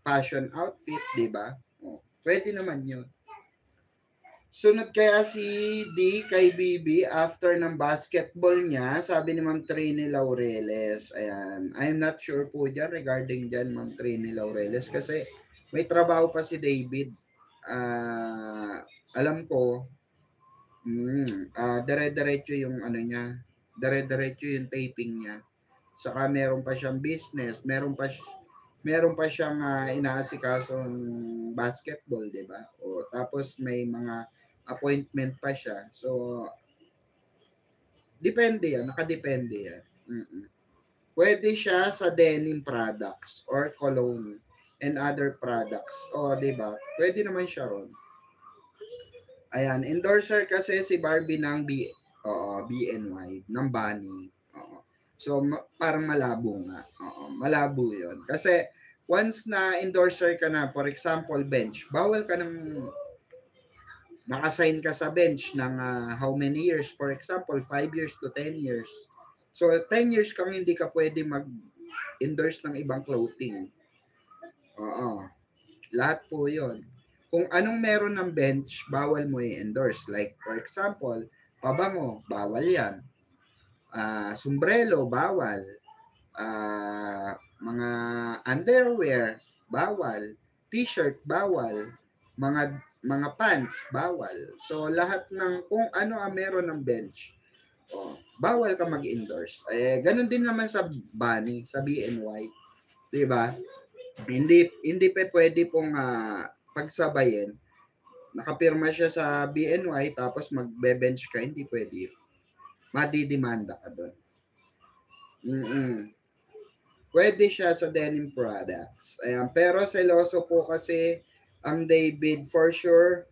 fashion outfit, di ba? Pwede naman yun. Sunod kaya si D kay Bibi after ng basketball niya, sabi ni Ma'am Trini Laureles. Ayan. I'm not sure po dyan regarding dyan, Ma'am Trini Laureles, kasi may trabaho pa si David. Alam ko, dire-diretso yung ano niya, dire-diretso yung taping niya. Saka meron pa siyang business, meron pa siyang inaasikasong basketball, 'di ba? O tapos may mga appointment pa siya. So depende yan, nakadepende yan. Pwede siya sa denim products or cologne and other products. O, 'di ba? Pwede naman siya ron. Ayan, endorser kasi si Barbie ng BNY, ng Bunny. So, parang malabo nga. Malabo yun. Kasi, once na endorser ka na, for example, bench, bawal ka ng nakasign ka sa bench ng how many years? For example, 5 years to 10 years. So, 10 years kang hindi ka pwede mag-endorse ng ibang clothing. Lahat po yun. Kung anong meron ng bench, bawal mo i-endorse. Like, for example, pabango, bawal yan. Sombrero, bawal. Mga underwear, bawal. T-shirt, bawal. Mga pants, bawal. So, lahat ng kung ano ang meron ng bench, bawal ka mag-endorse. Ganun din naman sa Bunny, sa BNY. Diba? Hindi pa pwede pong pagsabayin. Nakapirma siya sa BNY tapos magbe-bench ka, hindi pwede. Madidemanda ka doon. Pwede siya sa denim products. Ayan. Pero seloso po kasi ang David for sure.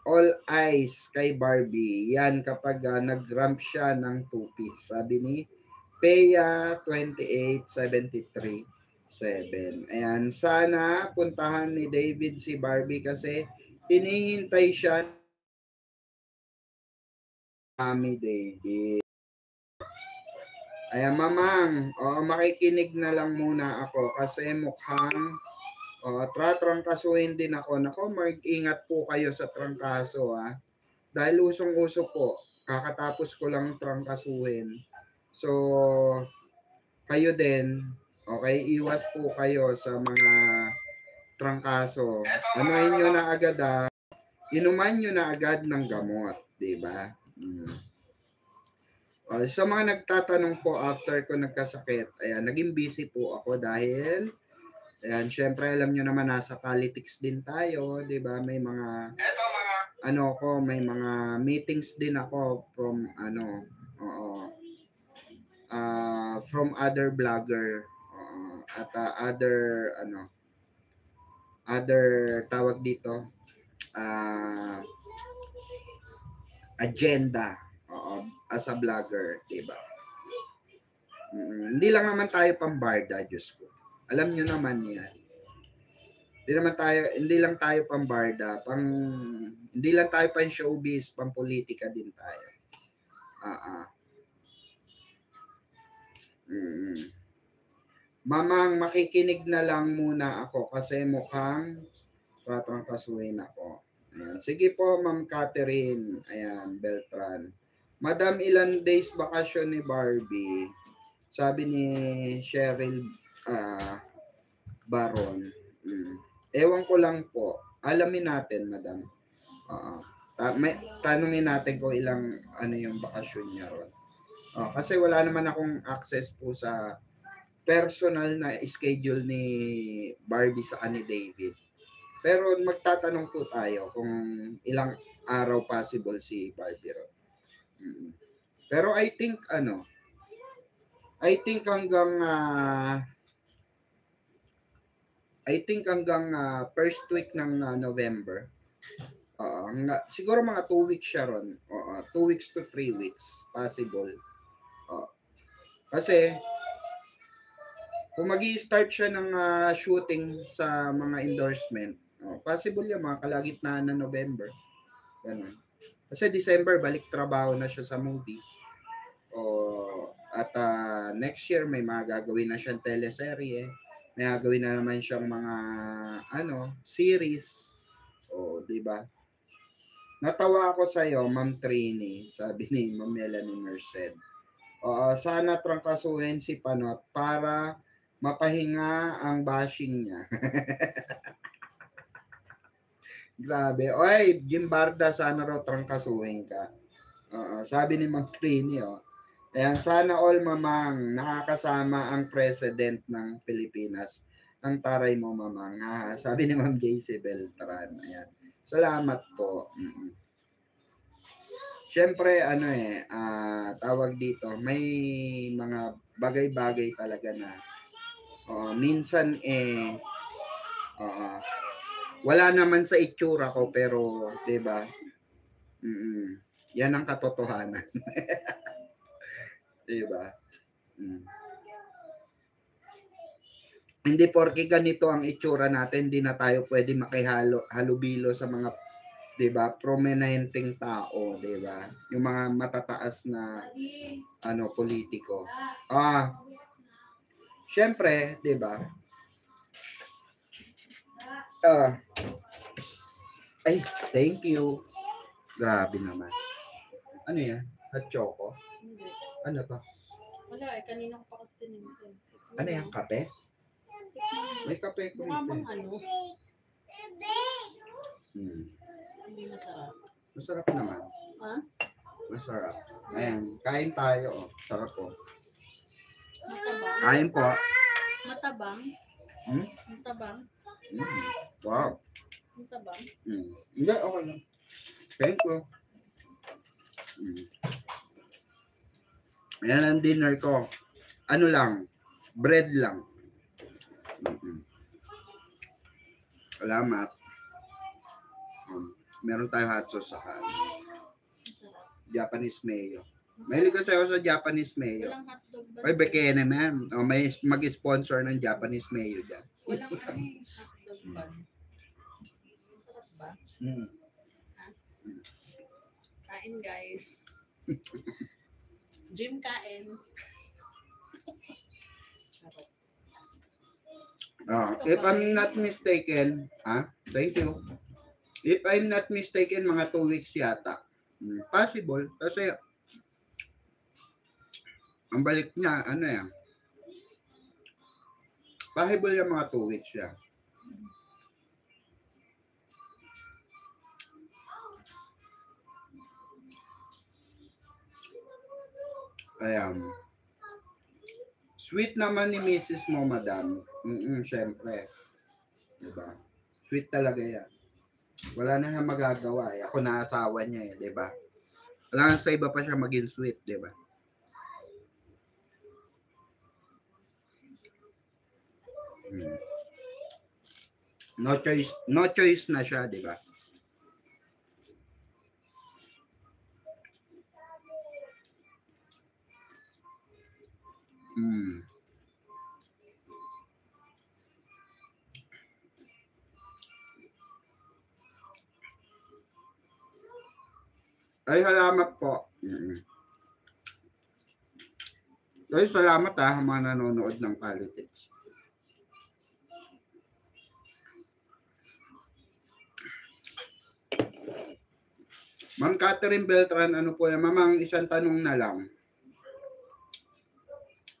All eyes kay Barbie. Yan kapag nag-ramp siya ng 2-piece. Sabi ni Peya 2873. 7. Ayan, sana puntahan ni David si Barbie kasi hinihintay siya Mami David. Ayan, mamang, makikinig na lang muna ako kasi mukhang tatrangkasuhin din ako. Nako, mag-ingat po kayo sa trangkaso Dahil usong-uso po, kakatapos ko lang trangkasuhin. So, kayo din, okay, iwas po kayo sa mga trangkaso. Anuhin nyo na agad inuman nyo na agad ng gamot, di ba? Sa mga nagtatanong po after ko nagkasakit, ayan, naging busy po ako dahil ayan, syempre alam nyo naman nasa politics din tayo, di ba? May mga may mga meetings din ako from from other vlogger at other tawag dito agenda as a vlogger, diba? Hindi lang naman tayo pambarda, Diyos ko. Alam nyo naman yan. Hindi lang tayo pambarda, hindi lang tayo pang showbiz, pang politika din tayo. Mamang, makikinig na lang muna ako kasi mukhang tatrangkasuhin ako. Ayan. Sige po, Ma'am Catherine. Ayan, Beltran. Madam, ilan days bakasyon ni Barbie? Sabi ni Cheryl Baron. Ewan ko lang po. Alamin natin, Madam. Tanungin natin kung ilang yung bakasyon niya ron. Kasi wala naman akong access po sa personal na schedule ni Barbie sa ni David. Pero magtatanong po tayo kung ilang araw possible si Barbie ron. Pero I think hanggang first week ng November. Siguro mga 2 weeks siya ron. 2 weeks to 3 weeks possible. Kasi kung magi-start siya ng shooting sa mga endorsement, possible yan mga kalagitnaan ng November. Ganun. Kasi December balik trabaho na siya sa movie. At next year may mga gagawin na siyang teleserye. May gagawin na naman siyang mga series. O, di ba? Natawa ako sa iyo, Ma'am Trini, sabi ni Ma'am Melanie Merced. Sana trangkasuhin si Panot para mapahinga ang bashing niya. Grabe. Oy, Gimbarda, sana raw trangkasuhin ka. Sabi ni Ma'am Trini, Ayan, sana all mamang nakakasama ang president ng Pilipinas. Ang taray mo, mamang. Sabi ni Ma'am JC Beltran. Ayan. Salamat po. Siyempre, tawag dito, may mga bagay-bagay talaga na minsan wala naman sa itsura ko pero 'di ba? Yan ang katotohanan. 'Di ba? Hindi porke ganito ang itsura natin, hindi na tayo pwede makihalo-halubilo sa mga 'di ba, prominenteng tao, 'di ba? Yung mga matataas na politiko. Siyempre, 'di ba? Ay, thank you. Grabe naman. Ano yan? Hot choco? Hindi. Ano ba? Wala kanina ko pa kasi tinignan. Ano yan? Kape? May kape ko. Mukha bang Hindi masarap. Masarap naman. Ha? Masarap. Ayan, kain tayo. Sarap po. Matabang? Kain po. Matabang? Matabang? Wow. Matabang? Hindi, okay lang. Thank you. Ayan ang dinner ko. Ano lang, bread lang. Salamat. Meron tayong hot sauce sa Japanese mayo. Mahilig kasi ako sa Japanese mayo. Walang hotdog ba? Ay, bekene man. May mag-sponsor ng Japanese mayo dyan. Walang hotdog buns. Masarap ba? Kain guys. Gym kain. If I'm not mistaken, thank you. If I'm not mistaken, mga 2 weeks yata. Possible. Kasi, ang balik niya, possible yung mga 2 weeks siya. Ayan. Sweet naman ni Mrs. mo, madam. Syempre. Diba? Sweet talaga yan. Wala na siyang magagawa. Ako na asawa niya diba? Wala sa iba pa siya maging sweet, diba? No choice na siya, diba? Ay, salamat po. Ay, salamat mga nanonood ng politics. Ma'am Catherine Beltran, ano po yan? Mamang isang tanong na lang.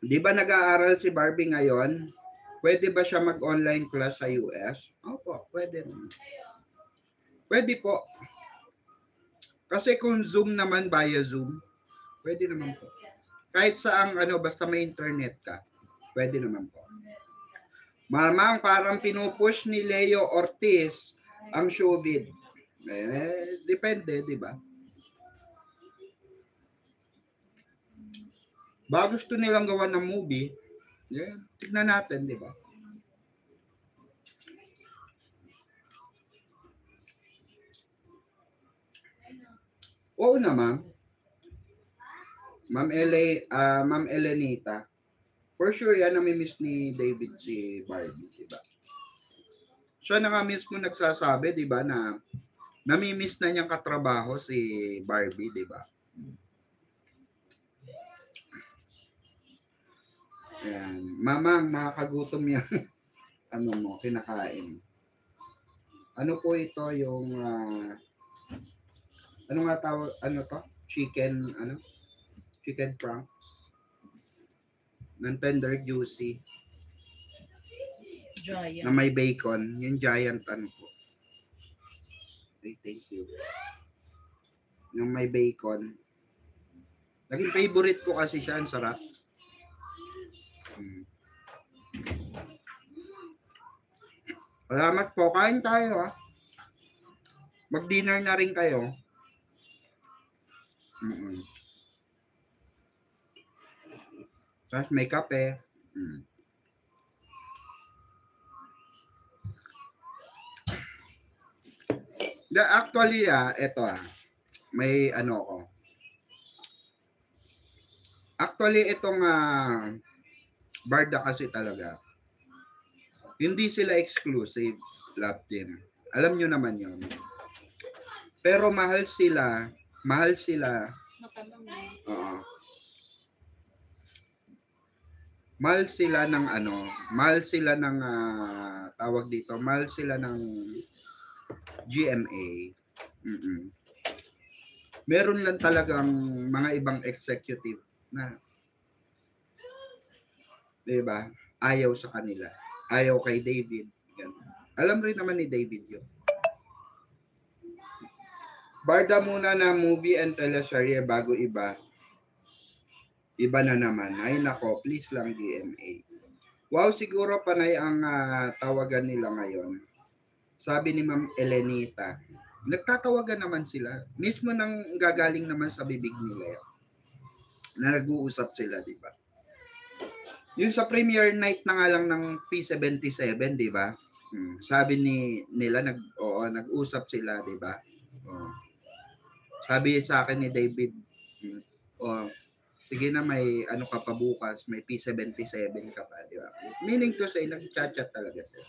Di ba nag-aaral si Barbie ngayon? Pwede ba siya mag-online class sa US? Opo, pwede naman. Pwede po. Kasi kung Zoom naman, via Zoom, pwede naman po. Kahit saang basta may internet ka, pwede naman po. Mamang parang pinupush ni Leo Ortiz ang showbiz. Depende, di ba? Ba gusto nilang gawa ng movie, tignan natin, di ba? Oo naman. Ma'am Elenita. For sure yan, namimiss ni David si Barbie, diba? Siya na nga mismo nagsasabi, diba, na namimiss na niyang katrabaho si Barbie, diba? Ayan. Mamang, nakakagutom yan. ano mo, kinakain. Ano po ito yung, ano nga tawag, ano to? Chicken, ano? Chicken franks. Ng tender juicy. Giant. Na may bacon. Yung giant, ano po. Okay, thank you. Yung may bacon. Naging favorite ko kasi siya. Ang sarap. Salamat po. Kain tayo, ha. Mag-dinner na rin kayo. Tapos may kape. Actually, ito may ano ko. Actually, itong Barda kasi talaga, hindi sila exclusive love team. Alam nyo naman yun. Pero mahal sila. Matabang na. Mahal sila ng ano, mahal sila ng tawag dito, mahal sila ng GMA. Meron lang talagang mga ibang executive na, diba, ayaw sa kanila. Ayaw kay David. Alam rin naman ni David yun. Barda muna na movie and teleserye bago iba. Iba na naman. Ay nako, please lang GMA. Wow, siguro panay ang tawagan nila ngayon. Sabi ni Ma'am Elenita, nagtatawagan naman sila. Mismo nang gagaling naman sa bibig nila yan. Na nag-uusap sila, di ba? Yung sa premiere night na nga lang ng P77, di ba? Sabi nila, nag-usap sila, di ba? Sabi sa akin ni David, sige na, may ano ka pa bukas, may P77 ka pa, di ba? Meaning to say, nag-chat-chat talaga sila.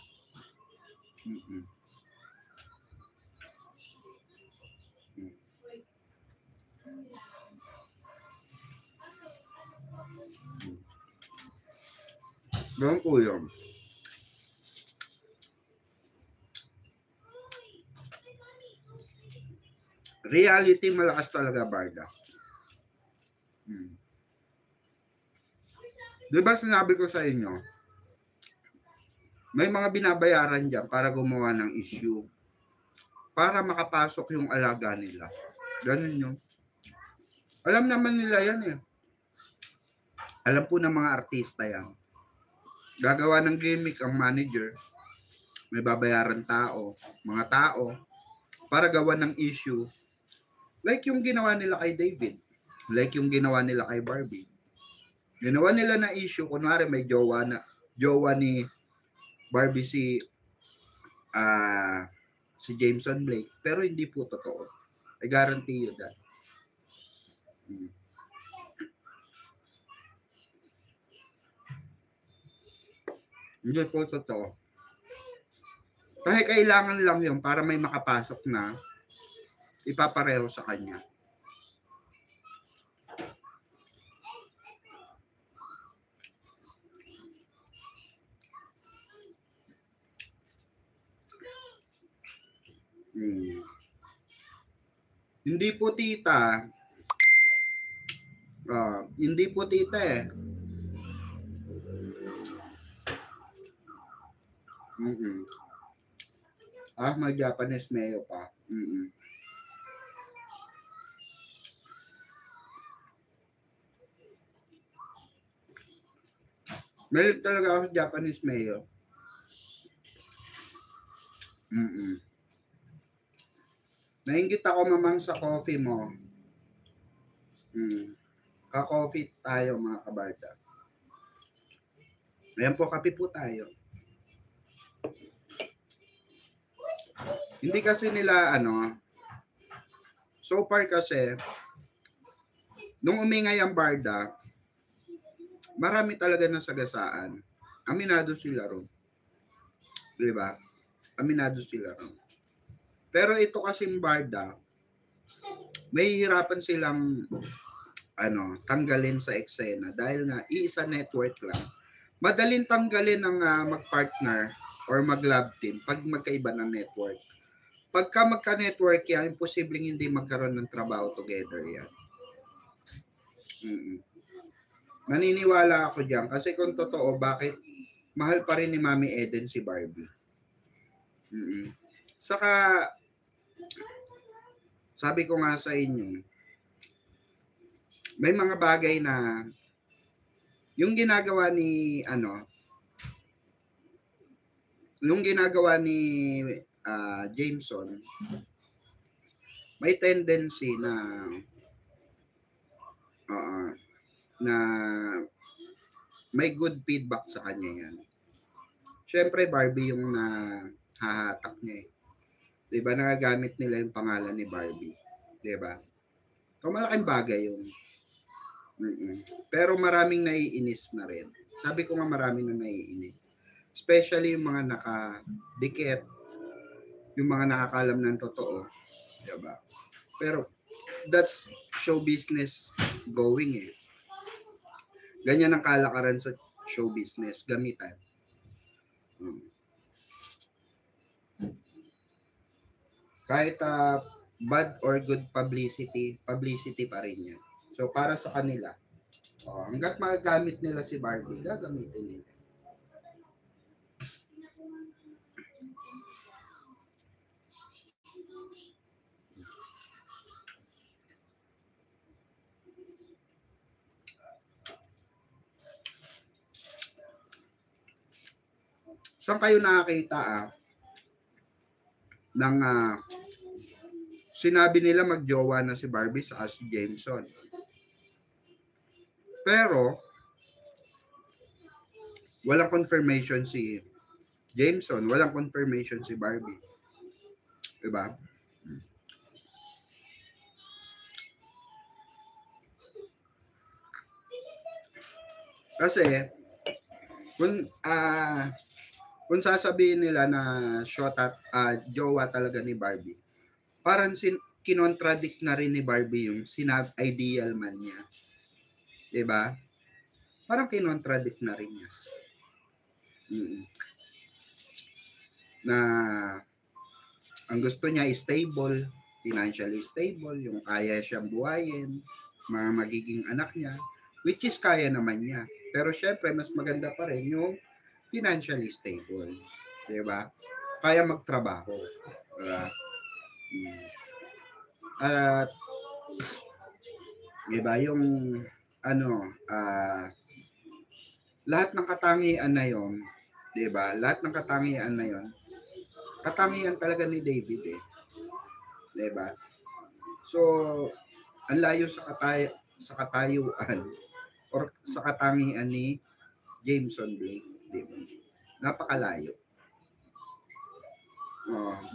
Ganun po yun. Reality, malakas talaga, Barda. Diba sinabi ko sa inyo, may mga binabayaran dyan para gumawa ng issue. Para makapasok yung alaga nila. Ganun yun. Alam naman nila yan eh. Alam po ng mga artista yan. Gagawa ng gimmick ang manager. May babayaran mga tao, para gawa ng issue. Like yung ginawa nila kay David. Like yung ginawa nila kay Barbie. Ginawa nila na issue. Kunwari may jowa ni Barbie si Jameson Blake. Pero hindi po totoo. I guarantee you that. Hindi po totoo. Kahit kailangan lang yun para may makapasok na ipapareho sa kanya. Hindi po tita. Hindi po tita eh. May Japanese mayo pa. Meron talaga ako Japanese mayo. Nainggit ako mamang sa coffee mo. Ka-coffee tayo mga kabarda. Ayan po, kape po tayo. Hindi kasi nila so far kasi nung umingay ang Barda, marami talaga ng sagasaan. Aminado sila ron. Diba? Aminado sila ron. Pero ito kasing Barda, may hirapan silang tanggalin sa eksena dahil nga iisa network lang. Madaling tanggalin ng mag-partner or mag-love team pag magkaiba ng network. Pagka magka-network yan, imposibleng hindi magkaroon ng trabaho together yan. Naniniwala ako diyan kasi kung totoo, bakit mahal pa rin ni Mami Eden si Barbie. Saka, sabi ko nga sa inyo, may mga bagay na yung ginagawa ni Jameson, may tendency na may good feedback sa kanya yan. Siyempre, Barbie yung nahahatak niya eh. Diba, nagagamit nila yung pangalan ni Barbie. Diba? So, malaking bagay yung pero maraming naiinis na rin. Sabi ko nga maraming na naiinis. Especially yung mga nakadikit, yung mga nakakalam ng totoo. Diba? Pero, that's show business going eh. Ganyan ang kalakaran sa show business, gamitan. Kahit bad or good publicity pa rin yan. So, para sa kanila, hanggat magagamit nila si Barbie, gagamitin nila. Saan kayo nakakita ng sinabi nila magjowa na si Barbie sa si Jameson? Pero walang confirmation si Jameson, walang confirmation si Barbie. Diba? Kasi kung sasabihin nila na jowa talaga ni Barbie, parang kinontradict na rin ni Barbie yung ideal man niya. Diba? Parang kinontradict na rin niya. Na ang gusto niya is stable, financially stable, yung kaya siyang buhayin, mga magiging anak niya, which is kaya naman niya. Pero syempre, mas maganda pa rin yung financially stable. Diba? Kaya magtrabaho. At diba, yung lahat ng katangian na yon, diba? Lahat ng katangian na yon, katangian talaga ni David eh. Diba? So, ang layo sa katayuan or sa katangian ni Jameson Blake, diba? Napakalayo.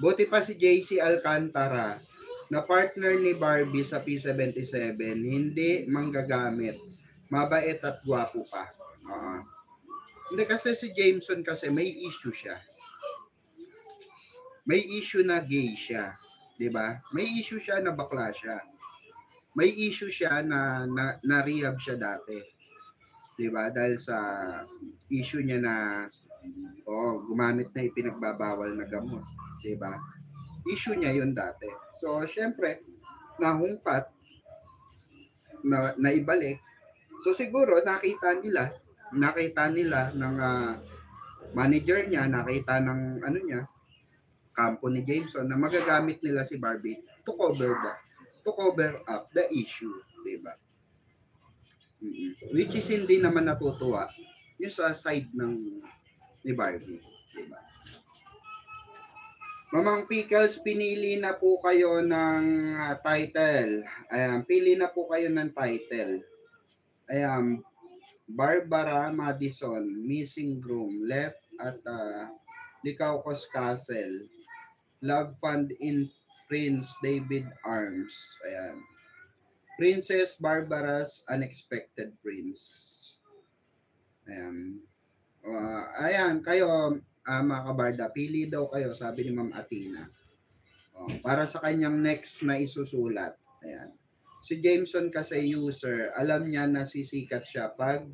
Buti pa si JC Alcantara na partner ni Barbie sa P77, hindi manggagamit, mabait at gwapo pa. Hindi kasi si Jameson kasi may issue siya. May issue na gay siya, 'di ba? May issue siya na bakla siya. May issue siya na rehab siya dati. 'Di ba? Dahil sa issue niya na gumamit na ipinagbabawal na gamot, 'di ba? Issue niya 'yon dati. So, syempre, nahungkat na naibalik. So siguro nakita nila ng manager niya, nakita ng kampo ni Jameson na magagamit nila si Barbie to cover up the issue, 'di ba? Which is hindi naman natutuwa yung sa side ni Barbie, 'di ba? Mamang Pickles, pinili na po kayo ng title. Ayan, pili na po kayo ng title. Ayan, Barbara Madison, Missing Groom, left at Licaucos Castle. Love Fund in Prince David Arms. Ayan. Princess Barbara's Unexpected Prince. Ayan. Ayan, kayo mga kabarda, pili daw kayo, sabi ni Ma'am Athena. Para sa kanyang next na isusulat. Ayan. Si Jameson kasi user, alam niya na sisikat siya pag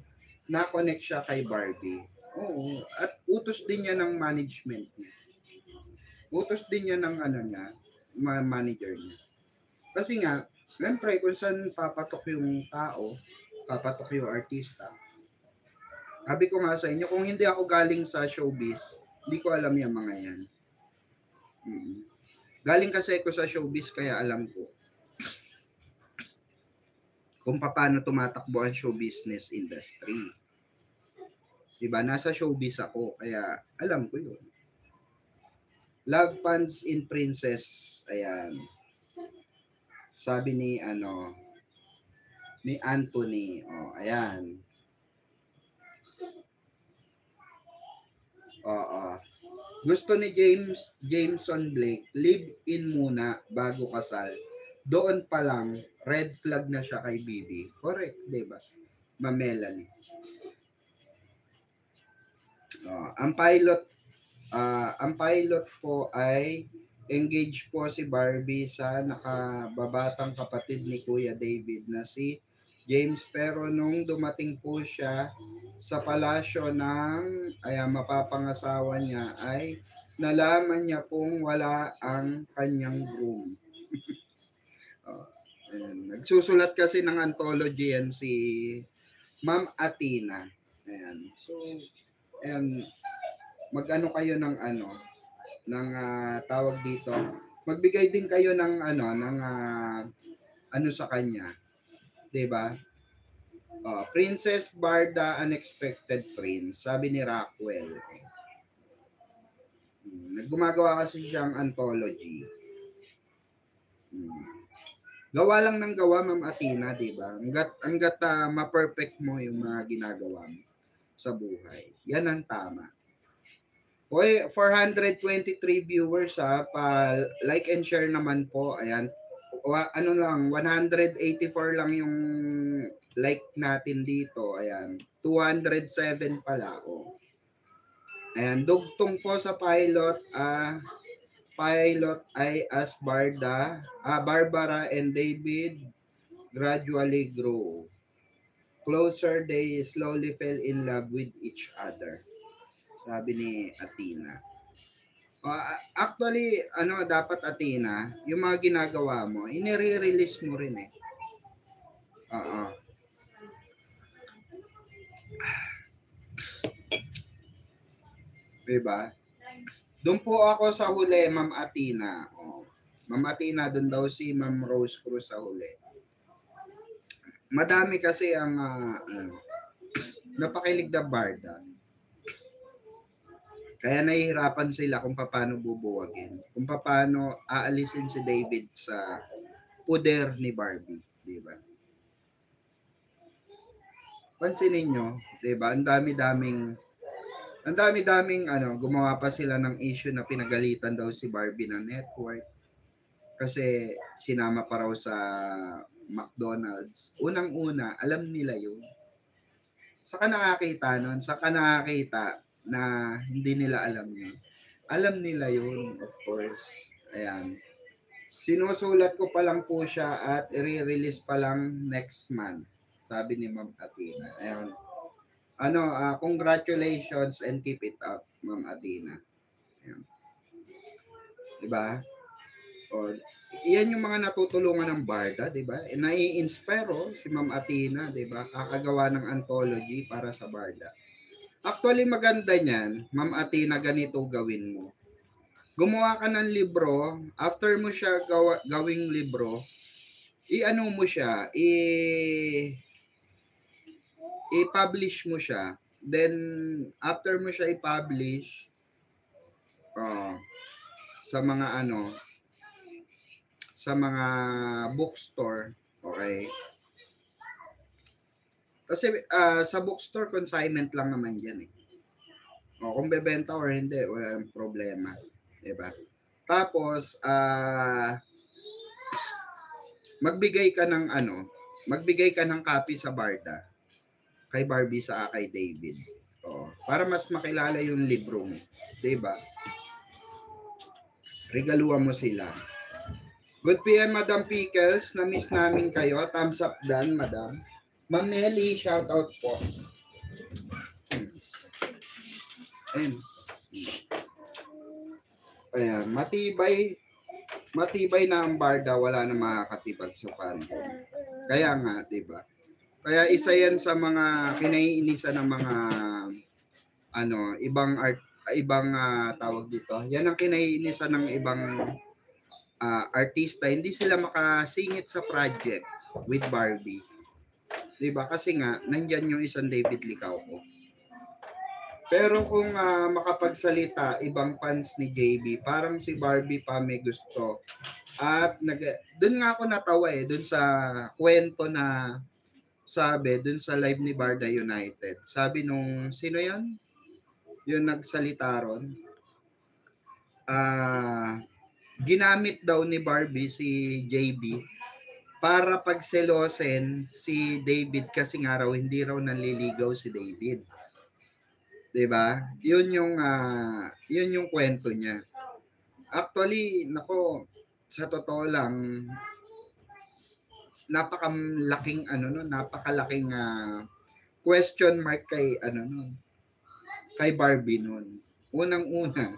na-connect siya kay Barbie. Oo, at utos din niya ng management niya. Utos din niya ng ano niya, manager niya. Kasi nga, siyempre kung saan papatok yung tao, papatok yung artista. Sabi ko nga sa inyo, kung hindi ako galing sa showbiz, hindi ko alam yung mga yan. Galing kasi ako sa showbiz, kaya alam ko kung paano tumatakbo ang show business industry. Diba? Nasa showbiz ako, kaya alam ko yun. Love Funds in Princess, ayan. Sabi ni Anthony, ayan. Gusto ni Jameson Blake, live-in muna bago kasal. Doon pa lang, red flag na siya kay Bibi. Correct, di ba? Melanie. Ang pilot po ay engaged po si Barbie sa nakababatang kapatid ni Kuya David na si James, pero nung dumating po siya sa palasyo ng mapapangasawa niya ay nalaman niya pong wala ang kanyang groom. Nagsusulat kasi ng anthology yan si Ma'am Athena. Ayan. So, mag-ano kayo ng tawag dito. Magbigay din kayo ng sa kanya. 'Di ba? Princess Barda Unexpected Prince, sabi ni Rockwell. Naggumagawa kasi siyang anthology. Gawa lang ng gawa, Ma'am Athena, 'di ba? Hangga't ma-perfect mo yung mga ginagawa mo sa buhay. Yan ang tama. Hoy, 423 viewers like and share naman po. Ayan. 184 lang yung like natin dito. Ayan. 207 pala. Ayan, dugtong po sa pilot. Pilot ay as Barbara and David gradually grow. Closer, they slowly fell in love with each other. Sabi ni Athena. Actually, dapat Athena, yung mga ginagawa mo, inire-release mo rin eh. Diba? Doon po ako sa huli, Ma'am Athena. Ma'am Athena, doon daw si Ma'am Rose Cruz sa huli. Madami kasi ang napakilig na Barda. Kaya nahihirapan sila kung paano bubuwagin. Kung paano aalisin si David sa puder ni Barbie. Diba? Pansinin nyo, diba? Ang dami-daming gumawa pa sila ng issue na pinagalitan daw si Barbie ng network. Kasi sinama pa raw sa McDonald's. Unang-una, alam nila yun. Saka nakakita nun, na hindi nila alam yun. Alam nila yun, of course. Ayan. Sinusulat ko pa lang po siya at i-release pa lang next month. Sabi ni Ma'am Athena. Ayan. Congratulations and keep it up, Ma'am Athena. Ayan. Diba? Iyan yung mga natutulungan ng Barda, diba? Nai-inspire si Ma'am Athena, diba? Kakagawa ng anthology para sa Barda. Actually, maganda niyan, Ma'am Athena, ganito gawin mo. Gumawa ka ng libro, after mo siya gawing libro, mo siya, i-publish mo siya. Then, after mo siya i-publish, sa mga bookstore, okay? Kasi sa bookstore, consignment lang naman yan eh. Kung bebenta or hindi, walang problema. Diba? Tapos, magbigay ka ng copy sa Barda. Kay Barbie sa kay David. Para mas makilala yung libro mo. Diba? Regaluhan mo sila. Good PM, Madam Pickles. Na-miss namin kayo. Thumbs up dan, Madam. Ma'am Melly, shout out po. Ayun. Ayan, matibay na ang barda, wala na makakatibag sa fandom. Kaya nga, 'di ba? Kaya isa 'yan sa mga kinaiinisan ng mga ibang tawag dito. Yan ang kinaiinisan ng ibang artista, hindi sila makasingit sa project with Barbie. 'Di ba? Kasi nga nandiyan yung isang David Licauco. Pero kung makapagsalita ibang fans ni JB, parang si Barbie pa may gusto. At doon nga ako natawa doon sa kwento na sabi doon sa live ni Barda United. Sabi nung sino 'yon? Yung nagsalita ron. Ginamit daw ni Barbie si JB para pagselosin si David kasi nga raw hindi raw nanliligaw si David. 'Di ba? Yun yung kwento niya. Actually, nako, sa totoo lang napakalaking question mark kay Barbie noon. Unang-una,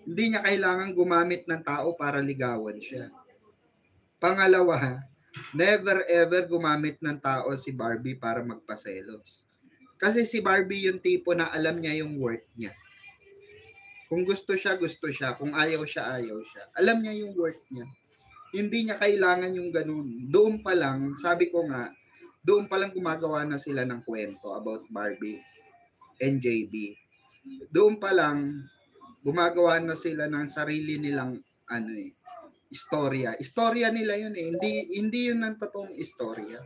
hindi niya kailangan gumamit ng tao para ligawan siya. Pangalawa, never ever gumamit ng tao si Barbie para magpaselos. Kasi si Barbie yung tipo na alam niya yung worth niya. Kung gusto siya, gusto siya. Kung ayaw siya, ayaw siya. Alam niya yung worth niya. Hindi niya kailangan yung ganun. Doon pa lang, sabi ko nga, doon pa lang gumagawa na sila ng kwento about Barbie and JB. Doon pa lang, gumagawa na sila ng sarili nilang istorya. Istorya nila yun eh. Hindi yun ang totoong istorya.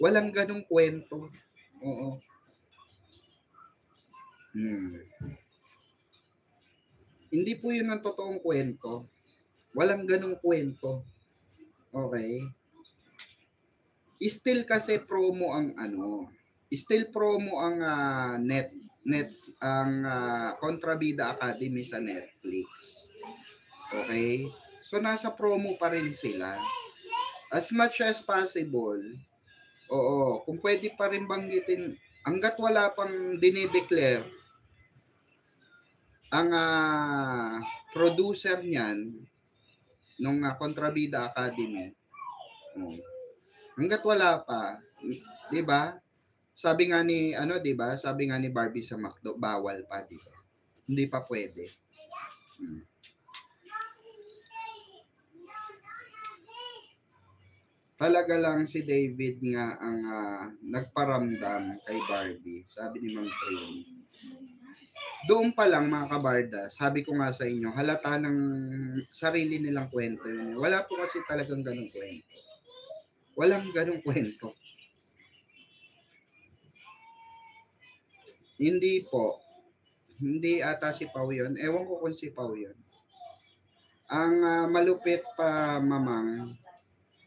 Walang ganung kwento. Oo. Hindi po yun ang totoong kwento. Walang ganung kwento. Okay? Still kasi promo ang still promo ang ang Kontrabida Academy sa Netflix. Okay? So nasa promo pa rin sila. As much as possible, kung pwede pa rin banggitin, hanggat wala pang dinideclare ang producer niyan nung Kontrabida Academy. Hanggat wala pa, 'di ba? Sabi nga ni Sabi nga ni Barbie sa McDo, bawal pa, 'di ba? Hindi pa pwede. Talaga lang si David nga ang nagparamdam kay Barbie, sabi ni Ma'am Trini. Doon pa lang mga kabarda, sabi ko nga sa inyo, halata ng sarili nilang kwento yun. Wala po kasi talagang ganung kwento. Walang ganung kwento. Hindi po. Hindi ata si Pau yun. Ewan ko kung si Pau yun. Ang malupit pa, mamang,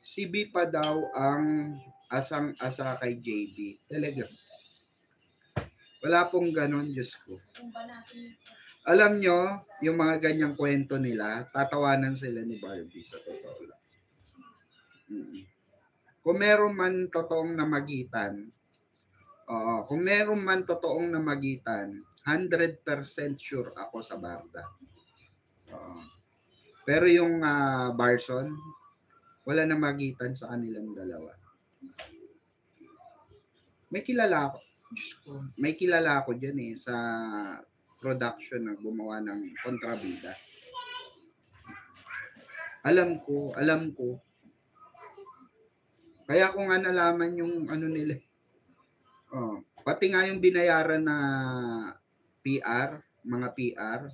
si B pa daw ang asang-asa kay JB. Talaga. Wala pong ganon, Diyos ko. Alam nyo, yung mga ganyang kwento nila, tatawanan sila ni Barbie sa totoo lang. Kung meron man totoong namagitan, kung meron man totoong namagitan, 100% sure ako sa Barda. Pero yung Barson, wala namagitan sa kanilang dalawa. May kilala ako dyan sa production na gumawa ng Kontrabida. Alam ko. Kaya ko nga nalaman yung nila. Pati nga yung binayaran na mga PR,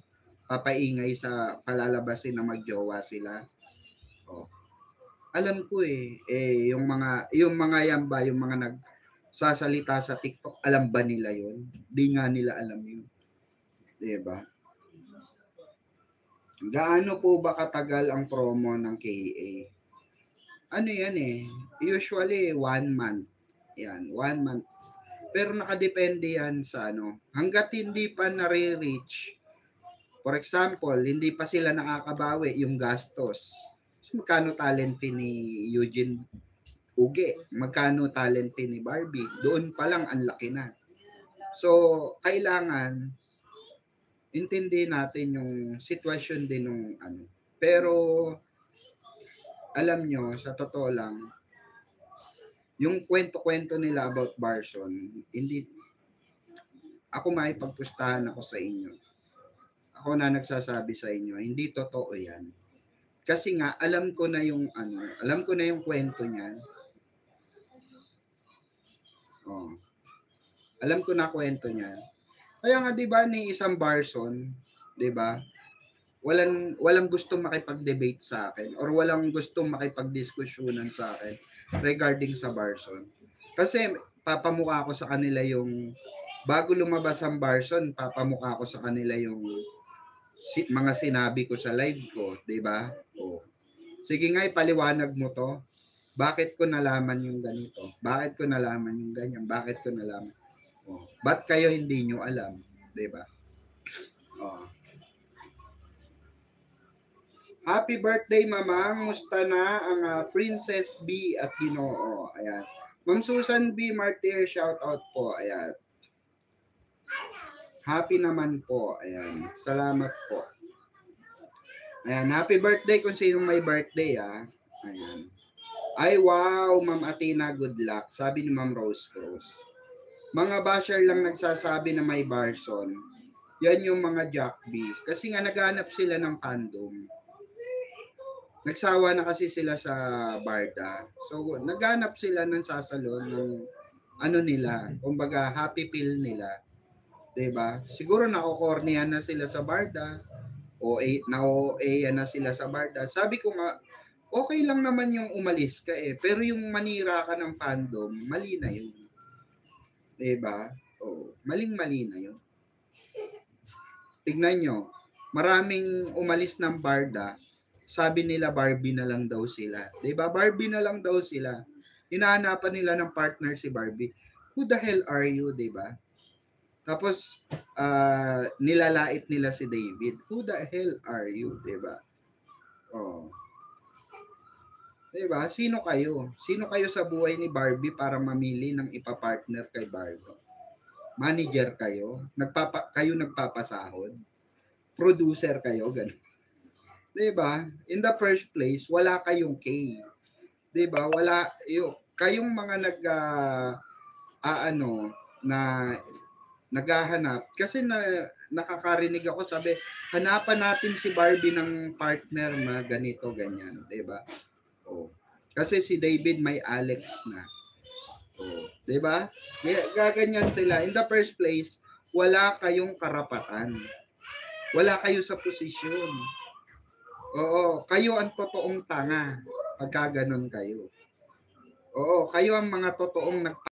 papaingay sa palalabasin na magjowa sila. Alam ko yung mga yan ba, yung mga nagsasalita sa TikTok, alam ba nila yun? Di nga nila alam yun. Diba? Gaano po ba katagal ang promo ng KA? Usually 1 month. Yan, 1 month. Pero nakadepende yan sa hanggat hindi pa nare-reach. For example, hindi pa sila nakakabawi yung gastos. Magkano talent fee ni Eugene Uge? Magkano talent fee ni Barbie? Doon pa lang ang laki na. So, kailangan intindihin natin yung sitwasyon din ng ano. Pero, alam nyo, sa totoo lang, yung kwento-kwento nila about Barson, hindi, ako maipagpustahan ako sa inyo. Ako na nagsasabi sa inyo, hindi totoo yan. Kasi nga, alam ko na yung kwento niyan. Oh. Alam ko na kwento niyan. Kaya nga 'di ba ni isang Barson, 'di ba? Walang gustong makipag-debate sa akin or walang gustong makipagdiskusyonan sa akin regarding sa Barson. Kasi papamukha ko sa kanila yung bago lumabas ang Barson, papamukha ko sa kanila yung mga sinabi ko sa live ko, 'di ba? Oh. Sige nga, ipaliwanag mo to. Bakit ko nalaman yung ganito? Bakit ko nalaman yung ganyan? Bakit ko nalaman? Oh. Ba't kayo hindi nyo alam? 'Di ba? Oh. Happy birthday, Mamang. Musta na ang Princess B at Ginoo? Ayan. Ma'am Susan B. Martir, shout out po. Ayan. Happy naman po. Ayan. Salamat po. Ayan. Happy birthday kung sino may birthday, ah. Ayan. Ay, wow, Ma'am Athena, good luck. Sabi ni Ma'am Rose Rose. Mga basher lang nagsasabi na may Barson. Yan yung mga Jack B. Kasi nga naghanap sila ng fandom. Nagsawa na kasi sila sa Barda. So, naghanap sila ng sasalon ng ano nila, kumbaga happy pill nila. 'Di ba? Siguro nakokornihan na sila sa Barda o na-OA na sila sa Barda. Sabi ko nga, okay lang naman yung umalis ka eh, pero yung manira ka ng fandom, mali na yun. 'Di ba? Oh, maling-mali na yun. Tignan nyo, maraming umalis ng Barda, sabi nila Barbie na lang daw sila. 'Di ba? Barbie na lang daw sila. Hinahanapan nila ng partner si Barbie. Who the hell are you, 'di ba? Tapos nilalait nila si David. Who the hell are you, 'di ba? Oh. 'Di ba? Sino kayo? Sino kayo sa buhay ni Barbie para mamili ng ipa-partner kay Barbie? Manager kayo? Kayo nagpapasahod? Producer kayo? Ganun. 'Di ba? In the first place, wala kayong K. 'Di ba? Wala kayong mga na naghahanap kasi nakakarinig ako, sabi, hanapan natin si Barbie ng partner na ganito ganyan, 'di ba? Oh. Kasi si David may Alex na. Oh, 'di ba? Gaganyan sila. In the first place, wala kayong karapatan. Wala kayo sa posisyon. Oo, kayo ang totoong tanga pagka ganun kayo. Oo, kayo ang mga totoong